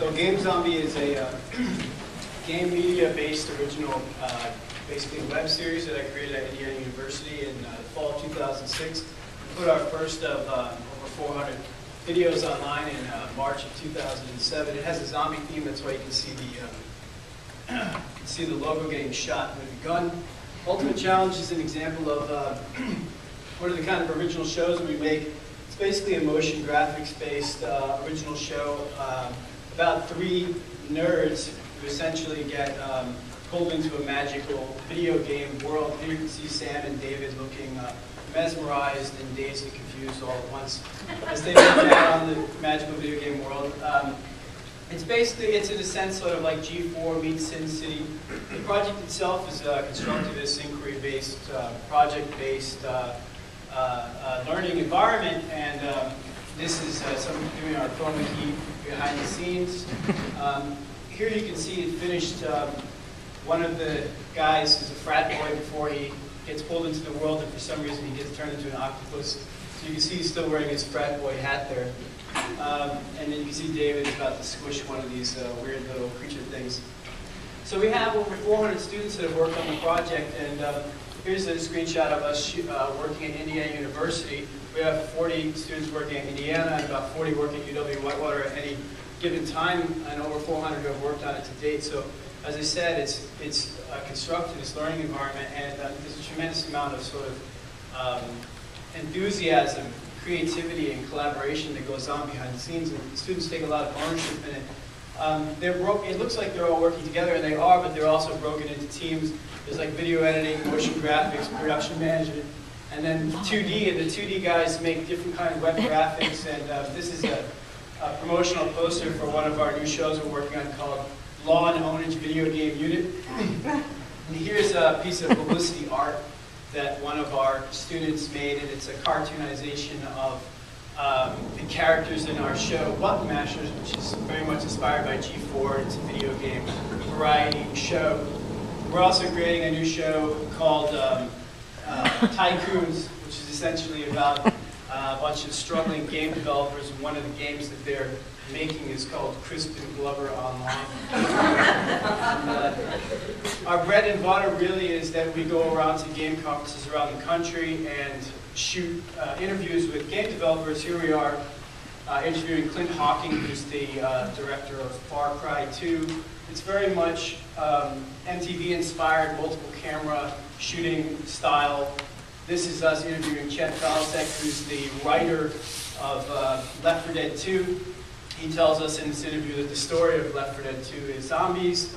So GameZombie is a game media-based original, basically web series that I created at Indiana University in the fall of 2006. We put our first of over 400 videos online in March of 2007. It has a zombie theme, that's why you can see the logo getting shot with a gun. Ultimate Challenge is an example of one of the kind of original shows we make. It's basically a motion graphics-based original show about three nerds who essentially get pulled into a magical video game world. Here you can see Sam and David looking mesmerized and dazed and confused all at once as they look down on the magical video game world. It's in a sense sort of like G4 meets Sin City. The project itself is a constructivist, inquiry-based, project-based learning environment, and this is someone doing our chroma key behind the scenes. Here you can see it finished. One of the guys is a frat boy before he gets pulled into the world, and for some reason he gets turned into an octopus. So you can see he's still wearing his frat boy hat there. And then you can see David is about to squish one of these weird little creature things. So we have over 400 students that have worked on the project, and here's a screenshot of us working at Indiana University. We have 40 students working at Indiana and about 40 working at UW-Whitewater at any given time, and over 400 who have worked on it to date. So as I said, it's a constructivist learning environment, and there's a tremendous amount of sort of enthusiasm, creativity, and collaboration that goes on behind the scenes, and the students take a lot of ownership in it. It looks like they're all working together, and they are, but they're also broken into teams. There's like video editing, motion graphics, production management, and then 2D, and the 2D guys make different kind of web graphics, and this is a promotional poster for one of our new shows we're working on called Law and Ownage Video Game Unit. And here's a piece of publicity art that one of our students made, and it's a cartoonization of the characters in our show, Button Mashers, which is very much inspired by G4. It's a video game variety show. We're also creating a new show called Tycoons, which is essentially about a bunch of struggling game developers, and one of the games that they're making is called Crisp and Glover Online. Our bread and butter really is that we go around to game conferences around the country and shoot interviews with game developers. Here we are interviewing Clint Hawking, who's the director of Far Cry 2. It's very much MTV-inspired, multiple camera shooting style. This is us interviewing Chet Falasek, who's the writer of Left 4 Dead 2. He tells us in this interview that the story of Left 4 Dead 2 is zombies,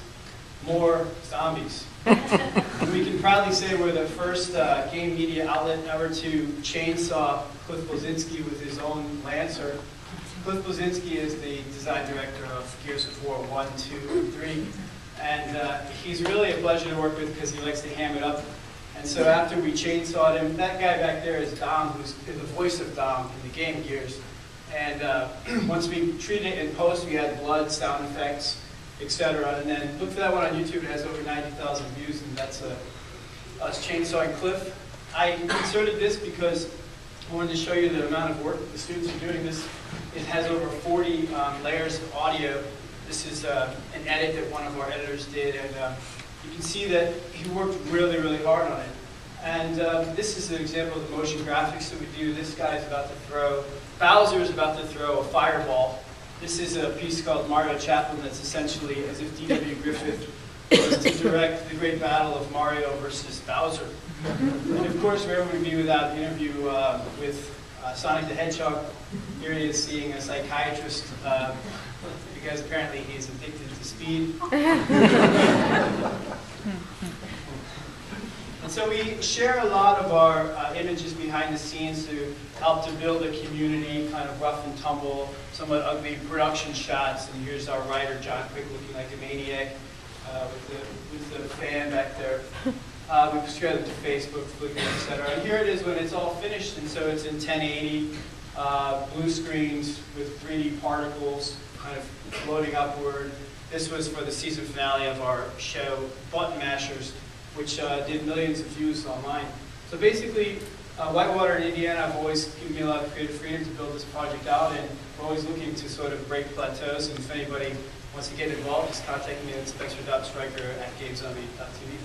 more zombies. And we can proudly say we're the first game media outlet ever to chainsaw Cliff Bleszinski with his own Lancer. Cliff Bleszinski is the design director of Gears of War 1, 2, and 3. And he's really a pleasure to work with because he likes to ham it up. And so after we chainsawed him, that guy back there is Dom, who's the voice of Dom in the game Gears. And once we treated it in post, we had blood, sound effects, etc. And then look for that one on YouTube. It has over 90,000 views, and that's us chainsawing Cliff. I inserted this because I wanted to show you the amount of work that the students are doing. It has over 40 layers of audio. This is an edit that one of our editors did, and you can see that he worked really, really hard on it. And this is an example of the motion graphics that we do. This guy is about to throw, Bowser is about to throw a fireball. This is a piece called Mario Chaplin that's essentially as if D.W. Griffith was to direct the great battle of Mario versus Bowser. And of course, where would we be without an interview with Sonic the Hedgehog? Here he is seeing a psychiatrist because apparently he's addicted to speed. And so we share a lot of our images behind the scenes to help to build a community, kind of rough and tumble, somewhat ugly production shots. And here's our writer, John Quick, looking like a maniac with the fan back there. We've shared it to Facebook, Flickr, etc. And here it is when it's all finished, and so it's in 1080, blue screens with 3D particles kind of floating upward. This was for the season finale of our show, Button Mashers, which did millions of views online. So basically, Whitewater in Indiana have always given me a lot of creative freedom to build this project out, and we're always looking to sort of break plateaus, and if anybody wants to get involved, just contact me at Spencer.Striker at GameZombie TV.